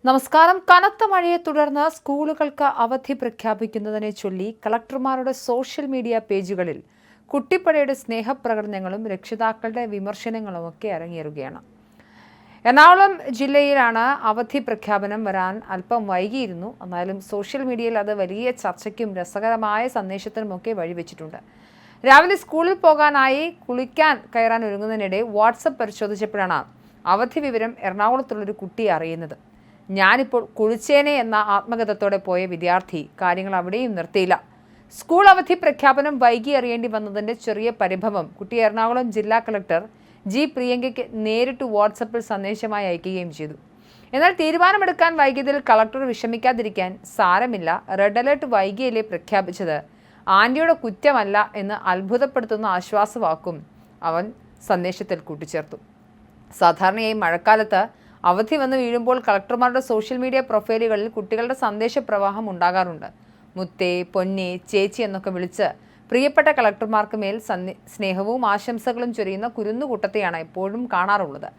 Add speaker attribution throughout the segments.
Speaker 1: നമസ്കാരം. കനത്ത മഴയെ തുടർന്ന് സ്കൂളുകൾക്ക് അവധി പ്രഖ്യാപിക്കുന്നതിനെ ചൊല്ലി കളക്ടർമാരുടെ സോഷ്യൽ മീഡിയ പേജുകളിൽ കുട്ടിപ്പടയുടെ സ്നേഹപ്രകടനങ്ങളും രക്ഷിതാക്കളുടെ വിമർശനങ്ങളുമൊക്കെ അരങ്ങേറുകയാണ്. എറണാകുളം ജില്ലയിലാണ് അവധി പ്രഖ്യാപനം വരാൻ അല്പം വൈകിയിരുന്നു. എന്നാലും സോഷ്യൽ മീഡിയയിൽ അത് വലിയ ചർച്ചയ്ക്കും രസകരമായ സന്ദേശത്തിനുമൊക്കെ വഴിവെച്ചിട്ടുണ്ട്. രാവിലെ സ്കൂളിൽ പോകാനായി കുളിക്കാൻ കയറാൻ ഒരുങ്ങുന്നതിനിടെ വാട്സപ്പ് പരിശോധിച്ചപ്പോഴാണ് അവധി വിവരം എറണാകുളത്തുള്ളൊരു കുട്ടിയെ അറിയുന്നത്. ഞാനിപ്പോൾ കുളിച്ചേനെ എന്ന ആത്മഗതത്തോടെ പോയ വിദ്യാർത്ഥി കാര്യങ്ങൾ അവിടെയും നിർത്തിയില്ല. സ്കൂൾ അവധി പ്രഖ്യാപനം വൈകി അറിയേണ്ടി വന്നതിൻ്റെ ചെറിയ പരിഭവം കുട്ടി എറണാകുളം ജില്ലാ കളക്ടർ ജി പ്രിയങ്കയ്ക്ക് നേരിട്ട് വാട്സപ്പിൽ സന്ദേശമായി അയക്കുകയും ചെയ്തു. എന്നാൽ തീരുമാനമെടുക്കാൻ വൈകിയതിൽ കളക്ടർ വിഷമിക്കാതിരിക്കാൻ സാരമില്ല, റെഡ് അലേർട്ട് വൈകിയല്ലേ പ്രഖ്യാപിച്ചത്, ആന്റിയുടെ കുറ്റമല്ല എന്ന് അത്ഭുതപ്പെടുത്തുന്ന ആശ്വാസവാക്കും അവൻ സന്ദേശത്തിൽ കൂട്ടിച്ചേർത്തു. സാധാരണയായി മഴക്കാലത്ത് അവധി വന്ന് വീഴുമ്പോൾ കളക്ടർമാരുടെ സോഷ്യൽ മീഡിയ പ്രൊഫൈലുകളിൽ കുട്ടികളുടെ സന്ദേശപ്രവാഹം ഉണ്ടാകാറുണ്ട്. മുത്തേ, പൊന്നെ, ചേച്ചി എന്നൊക്കെ വിളിച്ച് പ്രിയപ്പെട്ട കളക്ടർമാർക്ക് മേൽ സ്നേഹവും ആശംസകളും ചൊരിയുന്ന കുരുന്നുകൂട്ടത്തെയാണ് എപ്പോഴും കാണാറുള്ളത്.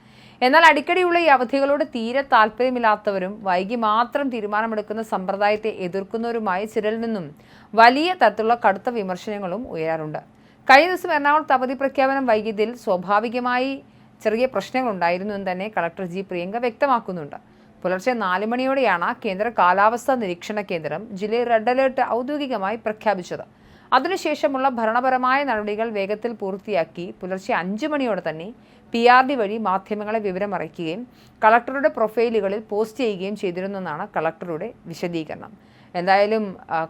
Speaker 1: എന്നാൽ അടിക്കടിയുള്ള ഈ അവധികളോട് തീരെ താല്പര്യമില്ലാത്തവരും വൈകി മാത്രം തീരുമാനമെടുക്കുന്ന സമ്പ്രദായത്തെ എതിർക്കുന്നവരുമായി ചിലരിൽ നിന്നും വലിയ തരത്തിലുള്ള കടുത്ത വിമർശനങ്ങളും ഉയരാറുണ്ട്. കഴിഞ്ഞ ദിവസം എറണാകുളത്ത് അവധി പ്രഖ്യാപനം വൈകിയതിൽ സ്വാഭാവികമായി ചെറിയ പ്രശ്നങ്ങളുണ്ടായിരുന്നു എന്ന് തന്നെ കളക്ടർ ജി പ്രിയങ്ക വ്യക്തമാക്കുന്നുണ്ട്. പുലർച്ചെ 4 മണിയോടെയാണ് കേന്ദ്ര കാലാവസ്ഥാ നിരീക്ഷണ കേന്ദ്രം ജില്ലയിൽ റെഡ് അലേർട്ട് ഔദ്യോഗികമായി പ്രഖ്യാപിച്ചത്. അതിനുശേഷമുള്ള ഭരണപരമായ നടപടികൾ വേഗത്തിൽ പൂർത്തിയാക്കി പുലർച്ചെ 5 മണിയോടെ തന്നെ PRD വഴി മാധ്യമങ്ങളെ വിവരമറിയിക്കുകയും കളക്ടറുടെ പ്രൊഫൈലുകളിൽ പോസ്റ്റ് ചെയ്യുകയും ചെയ്തിരുന്നെന്നാണ് കളക്ടറുടെ വിശദീകരണം. എന്തായാലും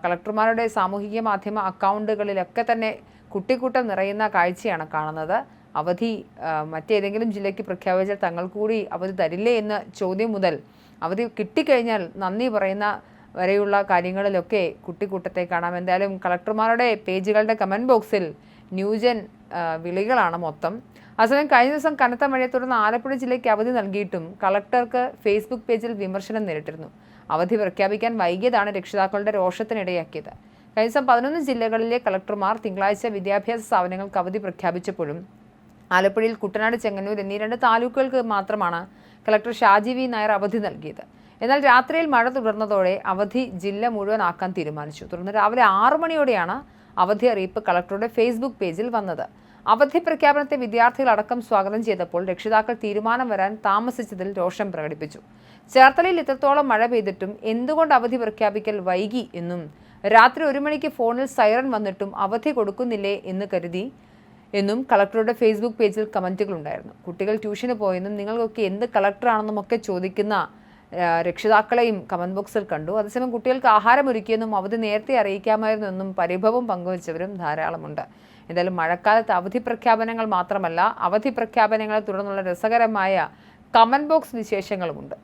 Speaker 1: കളക്ടർമാരുടെ സാമൂഹിക മാധ്യമ അക്കൗണ്ടുകളിലൊക്കെ തന്നെ കുട്ടിക്കൂട്ടം നിറയുന്ന കാഴ്ചയാണ് കാണുന്നത്. അവധി മറ്റേതെങ്കിലും ജില്ലയ്ക്ക് പ്രഖ്യാപിച്ചാൽ തങ്ങൾ കൂടി അവധി തരില്ലേ എന്ന ചോദ്യം മുതൽ അവധി കിട്ടിക്കഴിഞ്ഞാൽ നന്ദി പറയുന്ന വരെയുള്ള കാര്യങ്ങളിലൊക്കെ കുട്ടിക്കൂട്ടത്തെ കാണാം. എന്തായാലും കളക്ടർമാരുടെ പേജുകളുടെ കമൻറ്റ് ബോക്സിൽ ന്യൂജൻ വിളികളാണ് മൊത്തം. അതേസമയം കഴിഞ്ഞ ദിവസം കനത്ത മഴയെ തുടർന്ന് ആലപ്പുഴ ജില്ലയ്ക്ക് അവധി നൽകിയിട്ടും കളക്ടർക്ക് ഫേസ്ബുക്ക് പേജിൽ വിമർശനം നേരിട്ടിരുന്നു. അവധി പ്രഖ്യാപിക്കാൻ വൈകിയതാണ് രക്ഷിതാക്കളുടെ രോഷത്തിനിടയാക്കിയത്. കഴിഞ്ഞ ദിവസം 11 ജില്ലകളിലെ കളക്ടർമാർ തിങ്കളാഴ്ച വിദ്യാഭ്യാസ സ്ഥാപനങ്ങൾക്ക് അവധി പ്രഖ്യാപിച്ചപ്പോഴും ആലപ്പുഴയിൽ കുട്ടനാട്, ചെങ്ങന്നൂർ എന്നീ 2 താലൂക്കുകൾക്ക് മാത്രമാണ് കളക്ടർ ഷാജി വി നായർ അവധി നൽകിയത്. എന്നാൽ രാത്രിയിൽ മഴ തുടർന്നതോടെ അവധി ജില്ല മുഴുവനാക്കാൻ തീരുമാനിച്ചു. തുടർന്ന് രാവിലെ 6 മണിയോടെയാണ് അവധി അറിയിപ്പ് കളക്ടറുടെ ഫേസ്ബുക്ക് പേജിൽ വന്നത്. അവധി പ്രഖ്യാപനത്തെ വിദ്യാർത്ഥികളടക്കം സ്വാഗതം ചെയ്തപ്പോൾ രക്ഷിതാക്കൾ തീരുമാനം വരാൻ താമസിച്ചതിൽ രോഷം പ്രകടിപ്പിച്ചു. ചേർത്തലയിൽ ഇത്രത്തോളം മഴ പെയ്തിട്ടും എന്തുകൊണ്ട് അവധി പ്രഖ്യാപിക്കൽ വൈകി എന്നും രാത്രി 1 മണിക്ക് ഫോണിൽ സൈറൺ വന്നിട്ടും അവധി കൊടുക്കുന്നില്ലേ എന്നും കളക്ടറുടെ ഫേസ്ബുക്ക് പേജിൽ കമൻറ്റുകളുണ്ടായിരുന്നു. കുട്ടികൾ ട്യൂഷന് പോയെന്നും നിങ്ങൾക്കൊക്കെ എന്ത് കളക്ടറാണെന്നും ഒക്കെ ചോദിക്കുന്ന രക്ഷിതാക്കളെയും കമൻറ്റ് ബോക്സിൽ കണ്ടു. അതേസമയം കുട്ടികൾക്ക് ആഹാരമൊരുക്കിയെന്നും അവധി നേരത്തെ അറിയിക്കാമായിരുന്നു എന്നും പരിഭവം പങ്കുവച്ചവരും ധാരാളമുണ്ട്. എന്തായാലും മഴക്കാലത്ത് അവധി പ്രഖ്യാപനങ്ങൾ മാത്രമല്ല, അവധി പ്രഖ്യാപനങ്ങളെ തുടർന്നുള്ള രസകരമായ കമൻറ്റ് ബോക്സ് വിശേഷങ്ങളുമുണ്ട്.